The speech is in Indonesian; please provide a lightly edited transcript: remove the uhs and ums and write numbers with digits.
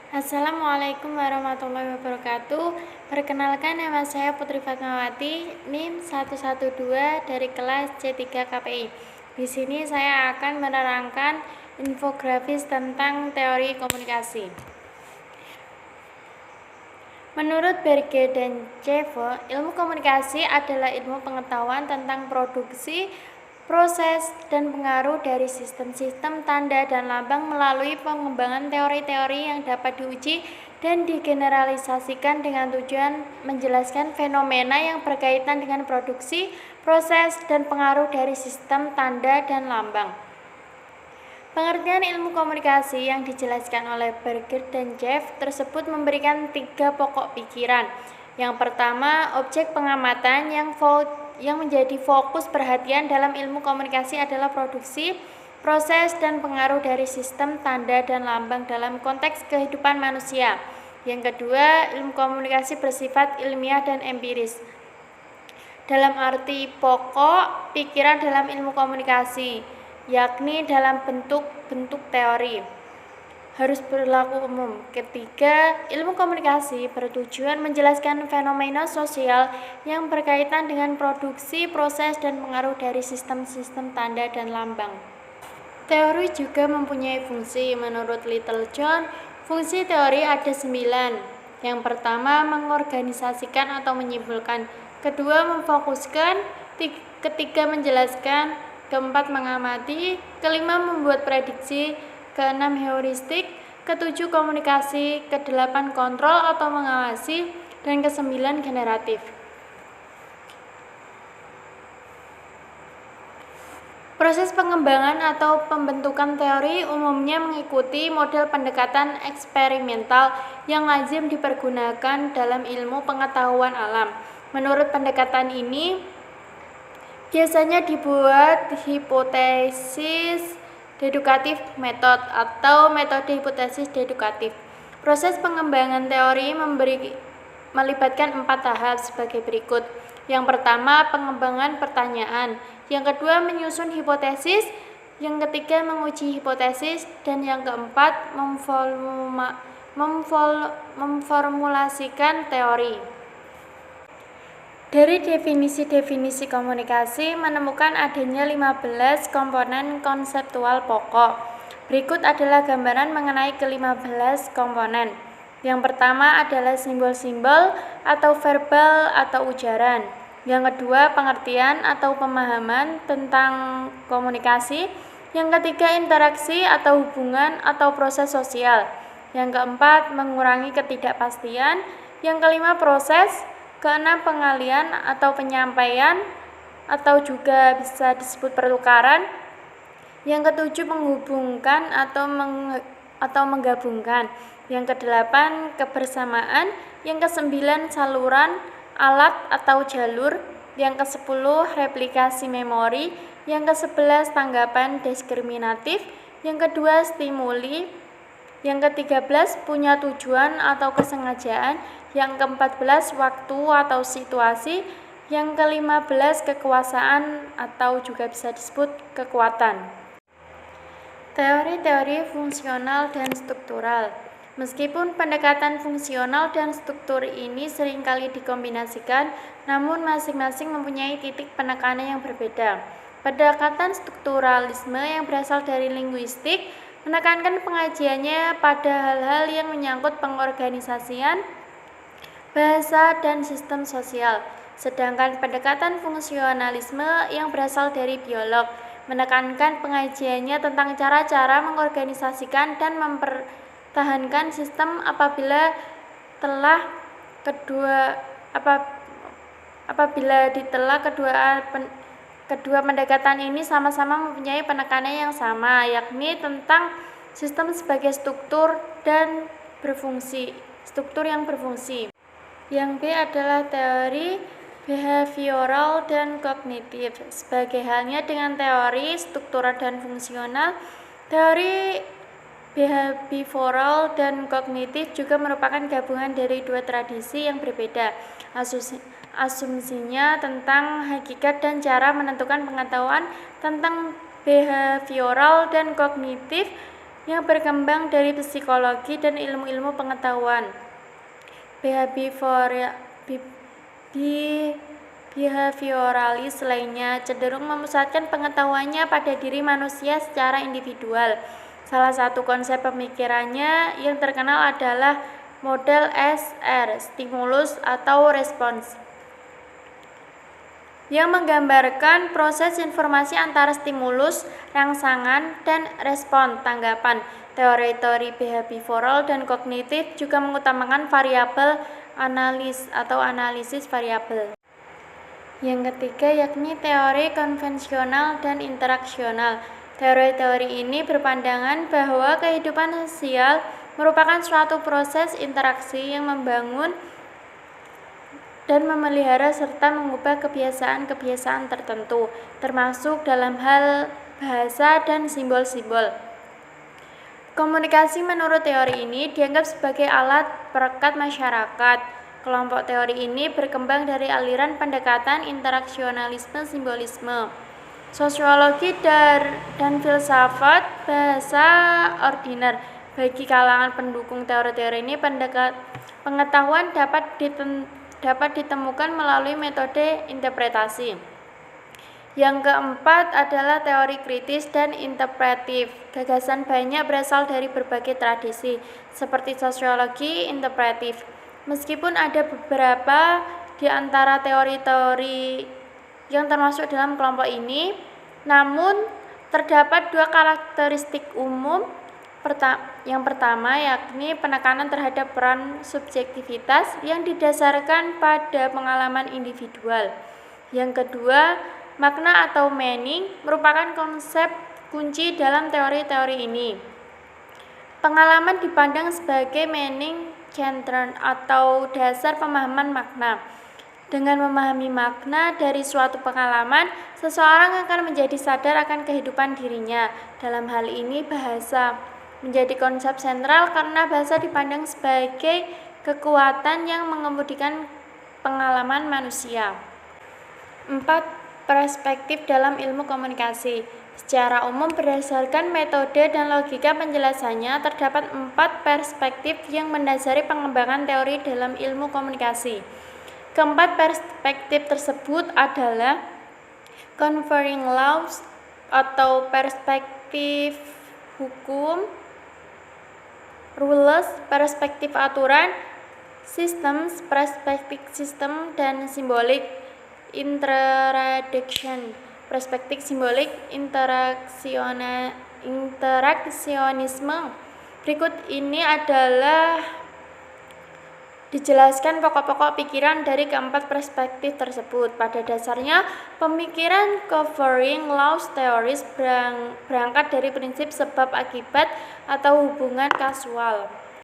Assalamualaikum warahmatullahi wabarakatuh. Perkenalkan, nama saya Putri Fatmawati, NIM 112 dari kelas C3 KPI. Di sini saya akan menerangkan infografis tentang teori komunikasi. Menurut Berge dan Cevo, ilmu komunikasi adalah ilmu pengetahuan tentang produksi, proses, dan pengaruh dari sistem-sistem tanda dan lambang melalui pengembangan teori-teori yang dapat diuji dan digeneralisasikan dengan tujuan menjelaskan fenomena yang berkaitan dengan produksi, proses, dan pengaruh dari sistem tanda dan lambang. Pengertian ilmu komunikasi yang dijelaskan oleh Berger dan Jeff tersebut memberikan 3 pokok pikiran. Yang pertama, objek pengamatan yang menjadi fokus perhatian dalam ilmu komunikasi adalah produksi, proses, dan pengaruh dari sistem tanda dan lambang dalam konteks kehidupan manusia. Yang kedua, ilmu komunikasi bersifat ilmiah dan empiris. Dalam arti pokok pikiran dalam ilmu komunikasi, yakni dalam bentuk teori, harus berlaku umum. Ketiga, ilmu komunikasi bertujuan menjelaskan fenomena sosial yang berkaitan dengan produksi, proses, dan pengaruh dari sistem-sistem tanda dan lambang. Teori juga mempunyai fungsi. Menurut Little John, fungsi teori ada 9. Yang pertama, mengorganisasikan atau menyimpulkan. Kedua, memfokuskan. Ketiga, menjelaskan. Keempat, mengamati. Kelima, membuat prediksi. Keenam, heuristik. Ketujuh, komunikasi. Kedelapan, kontrol atau mengawasi. Dan kesembilan, generatif. Proses pengembangan atau pembentukan teori umumnya mengikuti model pendekatan eksperimental yang lazim dipergunakan dalam ilmu pengetahuan alam. Menurut pendekatan ini, biasanya dibuat hipotesis dedukatif metode atau metode hipotesis dedukatif. Proses pengembangan teori melibatkan 4 tahap sebagai berikut. Yang pertama, pengembangan pertanyaan. Yang kedua, menyusun hipotesis. Yang ketiga, menguji hipotesis. Dan yang keempat, memformulasikan teori. Dari definisi-definisi komunikasi menemukan adanya 15 komponen konseptual pokok. Berikut adalah gambaran mengenai ke-15 komponen. Yang pertama adalah simbol-simbol atau verbal atau ujaran. Yang kedua, pengertian atau pemahaman tentang komunikasi. Yang ketiga, interaksi atau hubungan atau proses sosial. Yang keempat, mengurangi ketidakpastian. Yang kelima, proses. Keenam, pengalian atau penyampaian atau juga bisa disebut pertukaran. Yang ketujuh, menghubungkan atau menggabungkan. Yang kedelapan, kebersamaan. Yang kesembilan, saluran, alat atau jalur. Yang kesepuluh, replikasi memori. Yang ke-11, tanggapan diskriminatif. Yang kedua, stimuli. Yang ke-13, punya tujuan atau kesengajaan. Yang ke-14, waktu atau situasi. Yang ke-15, kekuasaan atau juga bisa disebut kekuatan. Teori-teori fungsional dan struktural. Meskipun pendekatan fungsional dan struktur ini seringkali dikombinasikan, namun masing-masing mempunyai titik penekanan yang berbeda. Pendekatan strukturalisme yang berasal dari linguistik menekankan pengajiannya pada hal-hal yang menyangkut pengorganisasian, bahasa, dan sistem sosial. Sedangkan pendekatan fungsionalisme yang berasal dari biolog menekankan pengajiannya tentang cara-cara mengorganisasikan dan mempertahankan sistem apabila ditelah kedua pendekatan ini sama-sama mempunyai penekanan yang sama, yakni tentang sistem sebagai struktur yang berfungsi. Yang B adalah teori behavioral dan kognitif. Sebagai halnya dengan teori struktural dan fungsional, teori behavioral dan kognitif juga merupakan gabungan dari dua tradisi yang berbeda. Asumsinya tentang hakikat dan cara menentukan pengetahuan tentang behavioral dan kognitif yang berkembang dari psikologi dan ilmu-ilmu pengetahuan. Behavioralis lainnya cenderung memusatkan pengetahuannya pada diri manusia secara individual. Salah satu konsep pemikirannya yang terkenal adalah model SR, stimulus atau respons, yang menggambarkan proses informasi antara stimulus, rangsangan, dan respon, tanggapan. Teori-teori behavioral dan kognitif juga mengutamakan variabel analisis variabel. Yang ketiga yakni teori konvensional dan interaksional. Teori-teori ini berpandangan bahwa kehidupan sosial merupakan suatu proses interaksi yang membangun dan memelihara serta mengubah kebiasaan-kebiasaan tertentu, termasuk dalam hal bahasa dan simbol-simbol. Komunikasi menurut teori ini dianggap sebagai alat perekat masyarakat. Kelompok teori ini berkembang dari aliran pendekatan interaksionalisme simbolisme. Sosiologi dan filsafat bahasa ordiner. Bagi kalangan pendukung teori-teori ini, pengetahuan dapat ditemukan melalui metode interpretasi. Yang keempat adalah teori kritis dan interpretif. Gagasan banyak berasal dari berbagai tradisi, seperti sosiologi interpretif. Meskipun ada beberapa di antara teori-teori yang termasuk dalam kelompok ini, namun terdapat dua karakteristik umum. Yang pertama yakni penekanan terhadap peran subjektivitas yang didasarkan pada pengalaman individual. Yang kedua, makna atau meaning merupakan konsep kunci dalam teori-teori ini. Pengalaman dipandang sebagai meaning centered atau dasar pemahaman makna. Dengan memahami makna dari suatu pengalaman, seseorang akan menjadi sadar akan kehidupan dirinya. Dalam hal ini, bahasa menjadi konsep sentral karena bahasa dipandang sebagai kekuatan yang mengemudikan pengalaman manusia. 4. Perspektif dalam ilmu komunikasi. Secara umum berdasarkan metode dan logika penjelasannya, terdapat 4 perspektif yang mendasari pengembangan teori dalam ilmu komunikasi. Keempat perspektif tersebut adalah conferring laws atau perspektif hukum, rules, perspektif aturan, systems, perspektif sistem, dan simbolik, introduction, perspektif simbolik, interaksionisme. Berikut ini adalah dijelaskan pokok-pokok pikiran dari keempat perspektif tersebut. Pada dasarnya, pemikiran covering laws theories berangkat dari prinsip sebab akibat atau hubungan kausal.